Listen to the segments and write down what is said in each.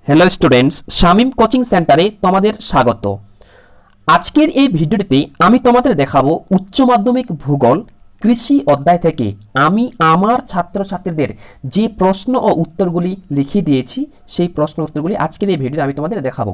Hello students, Shamim coaching সেন্টারে তোমাদের স্বাগত। আজকের এই ভিডিওটিতে আমি তোমাদের দেখাবো উচ্চ মাধ্যমিক ভূগোল কৃষি অধ্যায় থেকে আমি আমার ছাত্রছাত্রীদের যে প্রশ্ন ও উত্তরগুলি লিখে দিয়েছি সেই প্রশ্ন উত্তরগুলি আজকের এই ভিডিওতে আমি তোমাদের দেখাবো।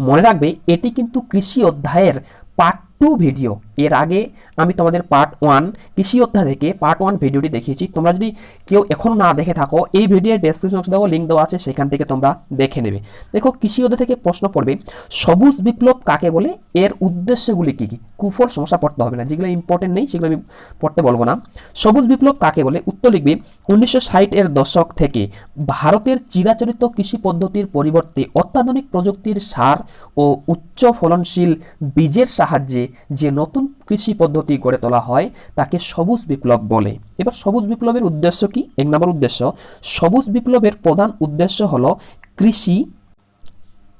মনে রাখবে এটি কিন্তু কৃষি অধ্যায়ের পার্ট 2 ভিডিও। এর আগে আমি তোমাদের পার্ট 1 কৃষি অধ্যায় থেকে পার্ট 1 ভিডিওটি দেখিয়েছি। তোমরা যদি কেউ এখনো না দেখে থাকো এই ভিডিওর ডেসক্রিপশন বক্সে দেখো লিংক দেওয়া আছে, সেখান থেকে তোমরা দেখে নেবে। দেখো কৃষি অধ্যায় থেকে প্রশ্ন পড়বে সবুজ বিপ্লব কাকে বলে, এর উদ্দেশ্যগুলি কি কি। কুফল সমস্যা পড়তে হবে না, যেগুলো ইম্পর্টেন্ট নেই সেগুলো আমি পড়তে বলবো না। সবুজ বিপ্লব কাকে বলে, উত্তর লিখবে 1960 এর দশক থেকে ভারতের চিরাচরিত কৃষি পদ্ধতির পরিবর্তে অত্যাধুনিক প্রযুক্তির সার ও উচ্চ ফলনশীল বীজের সাহায্যে যে নতুন কৃষি পদ্ধতি গড়ে তোলা হয় তাকে সবুজ বিপ্লব বলে। এবার সবুজ বিপ্লবের উদ্দেশ্য কি? এক নম্বর উদ্দেশ্য, সবুজ বিপ্লবের প্রধান উদ্দেশ্য হলো কৃষি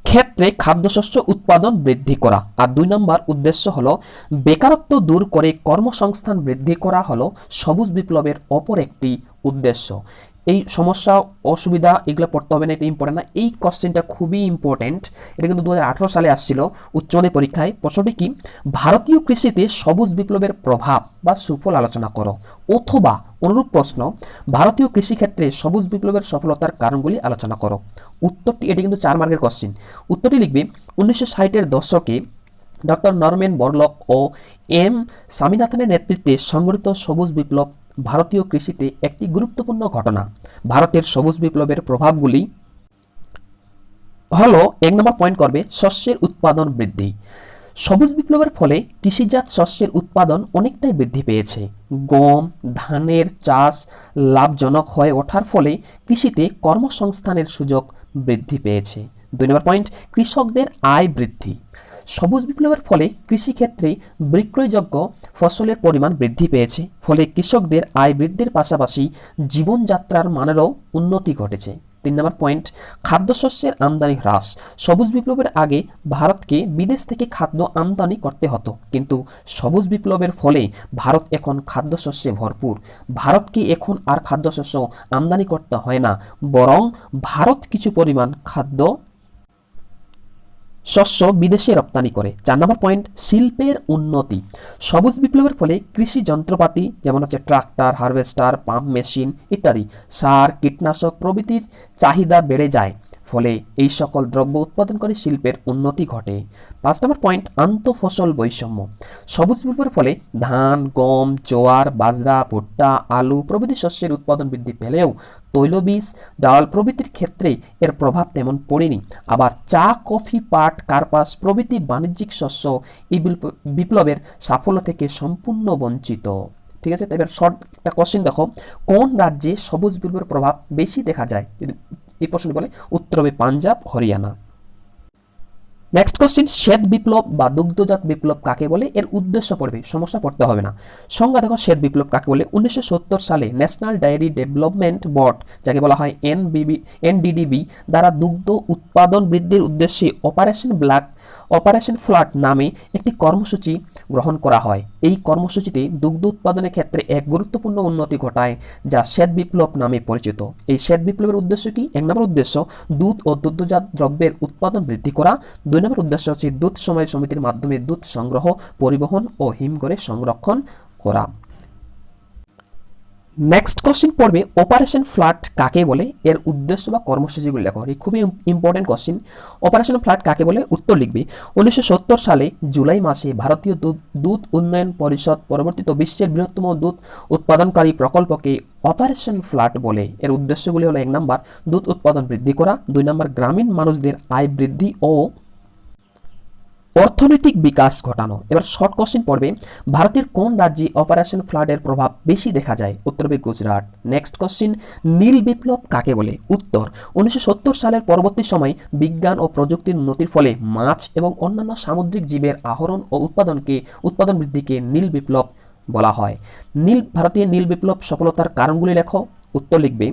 ক্ষেত্রে খাদ্যশস্য উৎপাদন বৃদ্ধি করা। আর 2 নম্বর উদ্দেশ্য হলো বেকারত্ব দূর করে কর্মসংস্থান বৃদ্ধি করা হলো সবুজ বিপ্লবের অপর একটি উদ্দেশ্য। এই সমস্যা অসুবিধা এগুলো পড়তে হবে না, এটা ইম্পর্টেন্ট না। এই কোশ্চেনটা খুবই ইম্পর্টেন্ট, এটা কিন্তু 2018 সালে আসছিল উচ্চ মাধ্যমিক পরীক্ষায়। প্রশ্নটি কি? ভারতীয় কৃষিতে সবুজ বিপ্লবের প্রভাব বা সুফল আলোচনা করো। অথবা অনুরূপ প্রশ্ন, ভারতীয় কৃষিক্ষেত্রে সবুজ বিপ্লবের সফলতার কারণগুলি আলোচনা করো। উত্তরটি, এটি কিন্তু 4 মার্কের কোশ্চেন। উত্তরটি লিখবে 1960 এর দশকে ডক্টর নরম্যান বোরলক ও এম স্বামীনাথনের নেতৃত্বে সংগঠিত সবুজ বিপ্লব ভারতীয় কৃষিতে একটি গুরুত্বপূর্ণ ঘটনা। ভারতের সবুজ বিপ্লবের প্রভাবগুলি হলো, 1 নম্বর পয়েন্ট করবে শস্যের উৎপাদন বৃদ্ধি। সবুজ বিপ্লবের ফলে কৃষিজাত শস্যের উৎপাদন অনেকটাই বৃদ্ধি পেয়েছে। গম, ধানের চাষ লাভজনক হয়ে ওঠার ফলে কৃষিতে কর্মসংস্থানের সুযোগ বৃদ্ধি পেয়েছে। 2 নম্বর পয়েন্ট, কৃষকদের আয় বৃদ্ধি। সবুজ বিপ্লবের ফলে কৃষিক্ষেত্রে বিক্রয়যোগ্য ফসলের পরিমাণ বৃদ্ধি পেয়েছে, ফলে কৃষকদের আয় বৃদ্ধির পাশাপাশি জীবনযাত্রার মানেরও উন্নতি ঘটেছে। 3 নম্বর পয়েন্ট, খাদ্যশস্যের আমদানি হ্রাস। সবুজ বিপ্লবের আগে ভারতকে বিদেশ থেকে খাদ্য আমদানি করতে হতো, কিন্তু সবুজ বিপ্লবের ফলে ভারত এখন খাদ্যশস্যে ভরপুর। ভারতকে এখন আর খাদ্যশস্য আমদানি করতে হয় না, বরং ভারত কিছু পরিমাণ খাদ্য শস্য বিদেশে রপ্তানি করে। 4 নম্বর পয়েন্ট, শিল্পের উন্নতি। সবুজ বিপ্লবের ফলে কৃষি যন্ত্রপাতি যেমন হচ্ছে ট্রাক্টর, হারভেস্টার, পাম্প মেশিন ইত্যাদি, সার, কীটনাশক প্রভৃতির চাহিদা বেড়ে যায়, ফলে এই সকল দ্রব্য উৎপাদন করে শিল্পের উন্নতি ঘটে। 5 নম্বর পয়েন্ট, আন্তঃফসল বৈষম্য। সবুজ বিপ্লবের ফলে ধান, গম, জোয়ার, বাজরা, ভুট্টা, আলু প্রভৃতি শস্যের উৎপাদন বৃদ্ধি পেলেও তৈলবীজ, ডাল প্রভৃতির ক্ষেত্রে এর প্রভাব তেমন পড়েনি। আবার চা, কফি, পাট, কার্পাস প্রভৃতি বাণিজ্যিক শস্য এই বিপ্লবের সাফল্য থেকে সম্পূর্ণ বঞ্চিত। ঠিক আছে, এবার শর্ট একটা কোশ্চেন দেখো, কোন রাজ্যে সবুজ বিপ্লবের প্রভাব বেশি দেখা যায়? এই প্রশ্নটি বলে উত্তর হবে পাঞ্জাব, হরিয়ানা। নেক্সট কোশ্চেন, শ্বেত বিপ্লব বা দুগ্ধজাত বিপ্লব কাকে বলে, এর উদ্দেশ্য পড়বে, সমস্যা পড়তে হবে না। সংজ্ঞা দেখো, শ্বেত বিপ্লব কাকে বলে। 1970 সালে ন্যাশনাল ডায়েরি ডেভেলপমেন্ট বোর্ড, যাকে বলা হয় এনডিডিবি দ্বারা দুগ্ধ উৎপাদন বৃদ্ধির উদ্দেশ্যে অপারেশন ফ্লাড নামে একটি কর্মসূচি গ্রহণ করা হয়। এই কর্মসূচিতে দুগ্ধ উৎপাদনের ক্ষেত্রে এক গুরুত্বপূর্ণ উন্নতি ঘটায়, যা শ্বেত বিপ্লব নামে পরিচিত। এই শ্বেত বিপ্লবের উদ্দেশ্য কি? 1 নম্বর উদ্দেশ্য, দুধ ও দুগ্ধজাত দ্রব্যের উৎপাদন বৃদ্ধি করা। 2 নম্বর উদ্দেশ্য হচ্ছে দুধ সমবায় সমিতির মাধ্যমে দুধ সংগ্রহ, পরিবহন ও হিমঘরে সংরক্ষণ করা। নেক্সট কোশ্চেন পড়বে অপারেশন ফ্লাড কাকে বলে, এর উদ্দেশ্য বা কর্মসূচিগুলি লেখো। এই খুবই ইম্পর্টেন্ট কোশ্চেন। অপারেশন ফ্লাড কাকে বলে, উত্তর লিখবে 1970 সালে জুলাই মাসে ভারতীয় দুধ উন্নয়ন পরিষদ পরিবর্তিত বিশ্বের বৃহত্তম দুধ উৎপাদনকারী প্রকল্পকে অপারেশন ফ্লাড বলে। এর উদ্দেশ্যগুলি হলো, 1 নম্বর দুধ উৎপাদন বৃদ্ধি করা, 2 নম্বর গ্রামীণ মানুষদের আয় বৃদ্ধি ও অর্থনৈতিক বিকাশ ঘটানো। এবার শর্ট কোশ্চেন পড়বে, ভারতের কোন রাজ্যে অপারেশন ফ্লাডের প্রভাব বেশি দেখা যায়? উত্তর হবে গুজরাট। নেক্সট কোশ্চেন, নীল বিপ্লব কাকে বলে? উত্তর 1970 সালের পরবর্তী সময় বিজ্ঞান ও প্রযুক্তির উন্নতির ফলে মাছ এবং অন্যান্য সামুদ্রিক জীবের আহরণ ও উৎপাদন বৃদ্ধিকে নীল বিপ্লব বলা হয়। ভারতীয় নীল বিপ্লব সফলতার কারণগুলি লেখো। উত্তর লিখবে,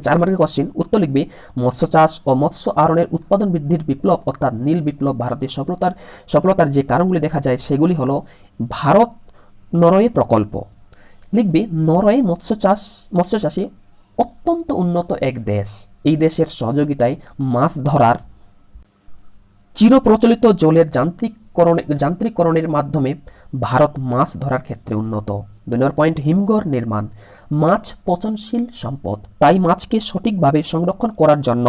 4 মার্কের কোশ্চেন, উত্তর লিখবে মৎস্য চাষ ও মৎস্য আহরণের উৎপাদন বৃদ্ধির বিপ্লব অর্থাৎ নীল বিপ্লব ভারতের সফলতার যে কারণগুলি দেখা যায় সেগুলি হলো ভারত নরওয়ে প্রকল্প। লিখবে নরওয়ে মৎস্য চাষে অত্যন্ত উন্নত এক দেশ। এই দেশের সহযোগিতায় মাছ ধরার চিরপ্রচলিত জলের যান্ত্রিকরণের মাধ্যমে ভারত মাছ ধরার ক্ষেত্রে উন্নত। 2 নম্বর পয়েন্ট, হিমঘর নির্মাণ। মাছ পচনশীল সম্পদ, তাই মাছকে সঠিকভাবে সংরক্ষণ করার জন্য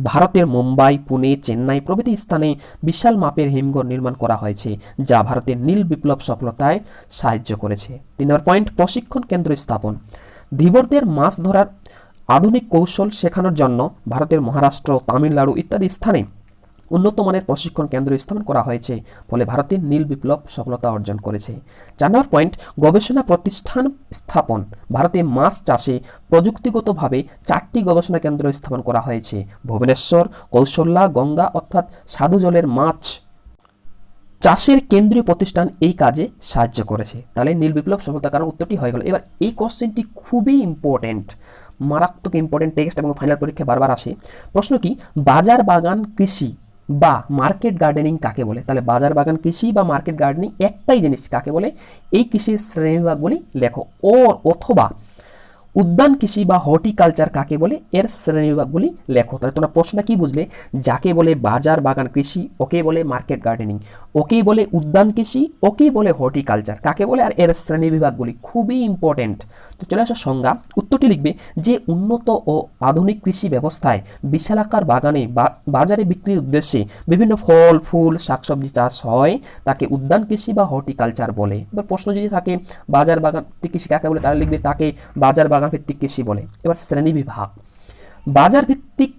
ভারতের মুম্বাই, পুনে, চেন্নাই প্রভৃতি স্থানে বিশাল মাপের হিমঘর নির্মাণ করা হয়েছে, যা ভারতের নীল বিপ্লব সফলতায় সাহায্য করেছে। 3 নম্বর পয়েন্ট, প্রশিক্ষণ কেন্দ্র স্থাপন। ধীবরদের মাছ ধরার আধুনিক কৌশল শেখানোর জন্য ভারতের মহারাষ্ট্র, তামিলনাড়ু ইত্যাদি স্থানে উন্নত মানের প্রশিক্ষণ কেন্দ্র স্থাপন করা হয়েছে, ফলে ভারতের নীল বিপ্লব সফলতা অর্জন করেছে। 4 নম্বর পয়েন্ট, গবেষণা প্রতিষ্ঠান স্থাপন। ভারতে মাছ চাষে প্রযুক্তিগতভাবে 4টি গবেষণা কেন্দ্র স্থাপন করা হয়েছে। ভুবনেশ্বর, কৌশল্যা, গঙ্গা অর্থাৎ সাধু জলের মাছ চাষের কেন্দ্রীয় প্রতিষ্ঠান এই কাজে সাহায্য করেছে। তাহলে নীল বিপ্লব সফলতার কারণ উত্তরটি হয়ে গেল। এবার এই কোশ্চেনটি খুবই ইম্পর্টেন্ট, মারাত্মক ইম্পর্টেন্ট, টেক্সট এবং ফাইনাল পরীক্ষা বারবার আসে। প্রশ্ন কি, বাজার বাগান কৃষি বা মার্কেট গার্ডেনিং কাকে বলে? তাহলে বাজার বাগান কৃষি বা মার্কেট গার্ডেনিং একটাই জিনিস, কাকে বলে? এই কৃষির শ্রেণীবিভাগগুলি লেখো। অথবা উদ্যান কৃষি বা হর্টিকালচার কাকে বলে? এর শ্রেণীবিভাগগুলি লেখো। তাহলে তোমরা প্রশ্নটা কি বুঝলে? যাকে বলে বাজার বাগান কৃষি ওকেই বলে মার্কেট গার্ডেনিং, ওকেই বলে উদ্যান কৃষি, ওকেই বলে হর্টিকালচার, কাকে বলে? আর এর শ্রেণীবিভাগগুলি খুবই ইম্পর্টেন্ট। তো চলে আসো সংজ্ঞা। উত্তরটি লিখবে যে উন্নত ও আধুনিক কৃষি ব্যবস্থায় বিশালাকার বাগানে বাজারে বিক্রির উদ্দেশ্যে বিভিন্ন ফল, ফুল, শাকসবজি চাষ হয়, তাকে উদ্যান কৃষি বা হর্টিকালচার বলে। এবার প্রশ্ন যদি থাকে বাজার বাগান কৃষি কাকে বলে, তাহলে লিখবে তাকে বাজার বাগান ভিত্তিক কৃষি বলে। এবার শ্রেণী বিভাগ। বাজার ভিত্তিক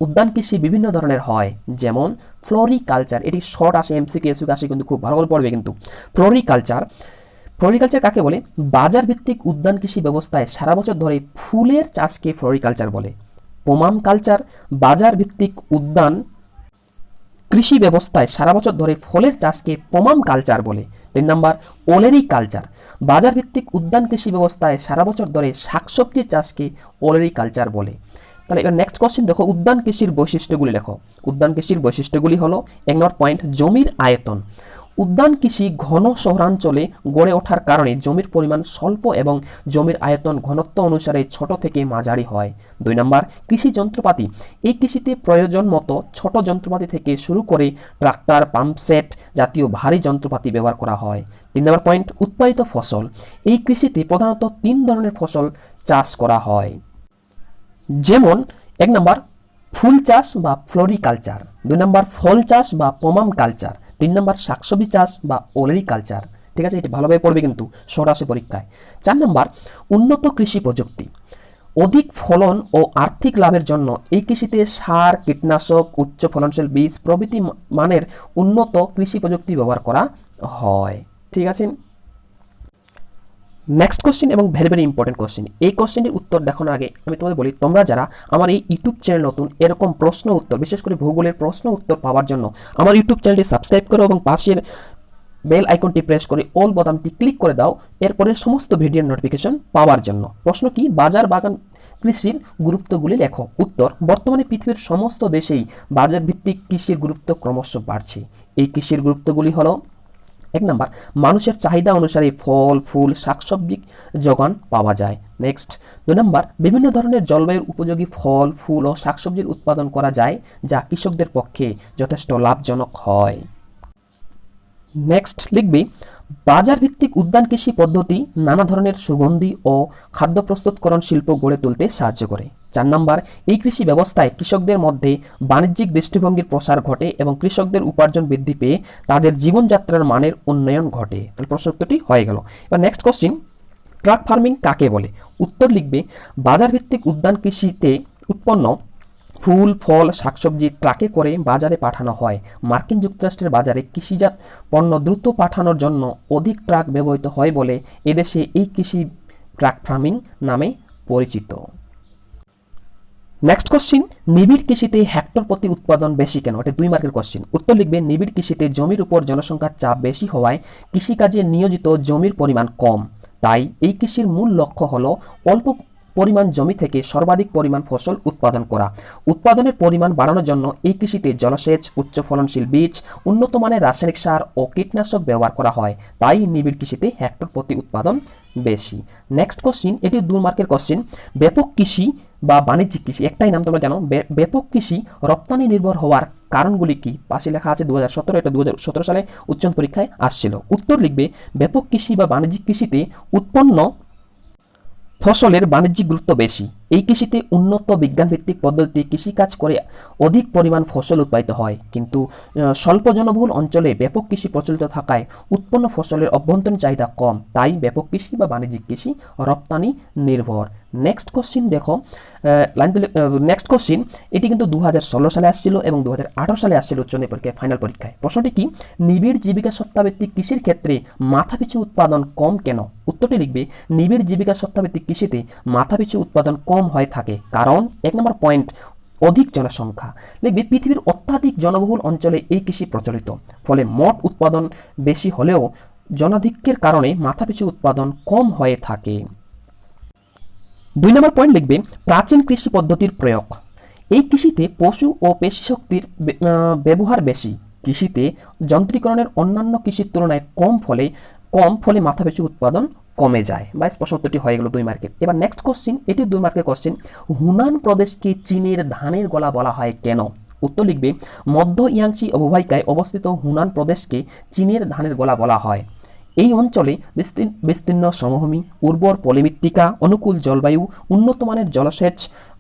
উদ্যান কৃষি বিভিন্ন ধরনের হয়, যেমন ফ্লোরিকালচার। এটি শর্ট আসে, এমসিকিউ আসে, কিন্তু খুব ভালো করে পড়বে কিন্তু। ফ্লোরিকালচার কাকে বলে? বাজার ভিত্তিক উদ্যান কৃষি ব্যবস্থায় সারা বছর ধরে ফুলের চাষকে ফ্লোরিকালচার বলে। পোমাম কালচার, বাজার ভিত্তিক উদ্যান কৃষি ব্যবস্থায় সারা বছর ধরে ফলের চাষকে পোমাম কালচার বলে। 3 নম্বর, ওলেরি কালচার। বাজার ভিত্তিক উদ্যান কৃষি ব্যবস্থায় সারা বছর ধরে শাকসবজির চাষকে ওলেরি কালচার বলে। তাহলে এবার নেক্সট কোশ্চেন দেখো, উদ্যান কৃষির বৈশিষ্ট্যগুলি লেখো। উদ্যান কৃষির বৈশিষ্ট্যগুলি হলো 1 নম্বর পয়েন্ট, জমির আয়তন। উদ্যান কৃষি ঘন শহরাঞ্চলে গড়ে ওঠার কারণে জমির পরিমাণ স্বল্প এবং জমির আয়তন ঘনত্ব অনুসারে ছোট থেকে মাঝারি হয়। 2 নম্বর, কৃষি যন্ত্রপাতি। এই কৃষিতে প্রয়োজন মতো ছোট যন্ত্রপাতি থেকে শুরু করে ট্রাক্টর, পাম্পসেট জাতীয় ভারী যন্ত্রপাতি ব্যবহার করা হয়। 3 নম্বর পয়েন্ট, উৎপাদিত ফসল। এই কৃষিতে প্রধানত 3 ধরনের ফসল চাষ করা হয়, যেমন 1 নম্বর ফুল চাষ বা ফ্লোরিকালচার, 2 নম্বর ফল চাষ বা পোমাম কালচার, 3 নম্বর শাকসবজি চাষ বা ওলেরি কালচার। ঠিক আছে, এটি ভালোভাবে পড়বে কিন্তু শর্ট আসে পরীক্ষায়। 4 নম্বর, উন্নত কৃষি প্রযুক্তি। অধিক ফলন ও আর্থিক লাভের জন্য এই কৃষিতে সার, কীটনাশক, উচ্চ ফলনশীল বীজ প্রভৃতি মানের উন্নত কৃষি প্রযুক্তি ব্যবহার করা হয়। ঠিক আছে, নেক্সট কোশ্চেন এবং ভেরি ভেরি ইম্পর্টেন্ট কোশ্চেন। এই কোশ্চেনটির উত্তর দেখানোর আগে আমি তোমাদের বলি, তোমরা যারা আমার এই ইউটিউব চ্যানেল নতুন, এরকম প্রশ্ন উত্তর, বিশেষ করে ভূগোলের প্রশ্ন উত্তর পাওয়ার জন্য আমার ইউটিউব চ্যানেলটি সাবস্ক্রাইব করো এবং পাশের বেল আইকনটি প্রেস করে অল বোতামটি ক্লিক করে দাও, এরপরে সমস্ত ভিডিওর নোটিফিকেশন পাওয়ার জন্য। প্রশ্ন কি, বাজার বাগান কৃষির গুরুত্বগুলি লেখো। উত্তর, বর্তমানে পৃথিবীর সমস্ত দেশেই বাজার ভিত্তিক কৃষির গুরুত্ব ক্রমশ বাড়ছে। এই কৃষির গুরুত্বগুলি হলো 1 নম্বর, মানুষের চাহিদা অনুসারে ফল, ফুল, শাকসবজি যোগান পাওয়া যায়। নেক্সট 2 নম্বর, বিভিন্ন ধরনের জলবায়ুর উপযোগী ফল, ফুল ও শাকসবজির উৎপাদন করা যায়, যা কৃষকদের পক্ষে যথেষ্ট লাভজনক হয়। নেক্সট লিখবি, বাজার ভিত্তিক উদ্যান কৃষি পদ্ধতি নানা ধরনের সুগন্ধি ও খাদ্য প্রস্তুতকরণ শিল্প গড়ে তুলতে সাহায্য করে। 4 নম্বর, এই কৃষি ব্যবস্থায় কৃষকদের মধ্যে বাণিজ্যিক দৃষ্টিভঙ্গির প্রসার ঘটে এবং কৃষকদের উপার্জন বৃদ্ধি পেয়ে তাদের জীবনযাত্রার মানের উন্নয়ন ঘটে। তাহলে প্রশ্ন উত্তরটি হয়ে গেল। এবার নেক্সট কোশ্চিন, ট্রাক ফার্মিং কাকে বলে? উত্তর লিখবে, বাজার ভিত্তিক উদ্যান কৃষিতে উৎপন্ন ফুল, ফল, শাকসবজি ট্রাকে করে বাজারে পাঠানো হয়। মার্কিন যুক্তরাষ্ট্রের বাজারে কৃষিজাত পণ্য দ্রুত পাঠানোর জন্য অধিক ট্রাক ব্যবহৃত হয় বলে এদেশে এই কৃষি ট্রাক ফার্মিং নামে পরিচিত। নেক্সট কোশ্চিন, নিবিড় কৃষিতে হেক্টর প্রতি উৎপাদন বেশি কেন? এটা 2 মার্কের কোশ্চিন। উত্তর লিখবে, নিবিড় কৃষিতে জমির উপর জনসংখ্যার চাপ বেশি হওয়ায় কৃষিকাজে নিয়োজিত জমির পরিমাণ কম, তাই এই কৃষির মূল লক্ষ্য হলো অল্প পরিমাণ জমি থেকে সর্বাধিক পরিমাণ ফসল উৎপাদন করা। উৎপাদনের পরিমাণ বাড়ানোর জন্য এই কৃষিতে জলসেচ, উচ্চ ফলনশীল বীজ, উন্নত মানের রাসায়নিক সার ও কীটনাশক ব্যবহার করা হয়, তাই নিবিড় কৃষিতে হেক্টর প্রতি উৎপাদন বেশি। নেক্সট কোশ্চিন, এটি 2 মার্কের কোশ্চিন। ব্যাপক কৃষি বা বাণিজ্যিক কৃষি, একটাই নাম তোমরা জানো। ব্যাপক কৃষি রপ্তানি নির্ভর হওয়ার কারণগুলি কি? পাশে লেখা আছে 2017, এটা 2017 সালে উচ্চতর পরীক্ষায় আসছিল। উত্তর লিখবে, ব্যাপক কৃষি বা বাণিজ্যিক কৃষিতে উৎপন্ন ফসলের বাণিজ্যিক গুরুত্ব বেশি। এই কৃষিতে উন্নত বিজ্ঞানভিত্তিক পদ্ধতিতে কৃষিকাজ করে অধিক পরিমাণ ফসল উৎপাদিত হয়, কিন্তু স্বল্প জনবহুল অঞ্চলে ব্যাপক কৃষি প্রচলিত থাকায় উৎপন্ন ফসলের অভ্যন্তরীণ চাহিদা কম, তাই ব্যাপক কৃষি বা বাণিজ্যিক কৃষি রপ্তানি নির্ভর। নেক্সট কোশ্চিন দেখো, নেক্সট কোশ্চিন, এটি কিন্তু 2016 সালে আসছিল এবং 2018 সালে আসছিল উচ্চতর পরীক্ষায়, ফাইনাল পরীক্ষায়। প্রশ্নটি কি? নিবিড় জীবিকা সত্তাভিত্তিক কৃষির ক্ষেত্রে মাথাপিছু উৎপাদন কম কেন? উত্তরটি লিখবে, নিবিড় জীবিকা সত্তাভিত্তিক কৃষিতে মাথাপিছু উৎপাদন কম হয়ে থাকে কারণ 1 নম্বর পয়েন্ট, অধিক জনসংখ্যা। লিখবে, পৃথিবীর অত্যাধিক জনবহুল অঞ্চলে এই কৃষি প্রচলিত, ফলে মোট উৎপাদন বেশি হলেও জনাধিক্যের কারণে মাথাপিছু উৎপাদন কম হয়ে থাকে। 2 নম্বর পয়েন্ট লিখবে, প্রাচীন কৃষি পদ্ধতির প্রয়োগ। এই কৃষিতে পশু ও পেশি শক্তির ব্যবহার বেশি। কৃষিতে যন্ত্রীকরণের অন্যান্য কৃষির তুলনায় কম ফলে মাথাপিছু উৎপাদন কমে যায়। বাইশ প্রশ্ন উত্তরটি হয়ে গেল 2 মার্কের। এবার নেক্সট কোশ্চিন, এটি 2 মার্কের কোশ্চিন। হুনান প্রদেশকে চীনের ধানের গোলা বলা হয় কেন? উত্তর লিখবে, মধ্য ইয়াংসি অববাহিকায় অবস্থিত হুনান প্রদেশকে চীনের ধানের গোলা বলা হয়। এই অঞ্চলে বিস্তীর্ণ সমভূমি, উর্বর পলিমৃত্তিকা, অনুকূল জলবায়ু, উন্নত মানের জলসেচ,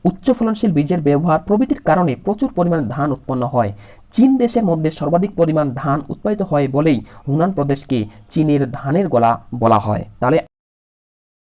উচ্চ ফলনশীল বীজের ব্যবহার প্রভৃতির কারণে প্রচুর পরিমাণে ধান উৎপন্ন হয়। চীন দেশের মধ্যে সর্বাধিক পরিমাণ ধান উৎপাদিত হয় বলেই হুনান প্রদেশকে চীনের ধানের গোলা বলা হয়। তাহলে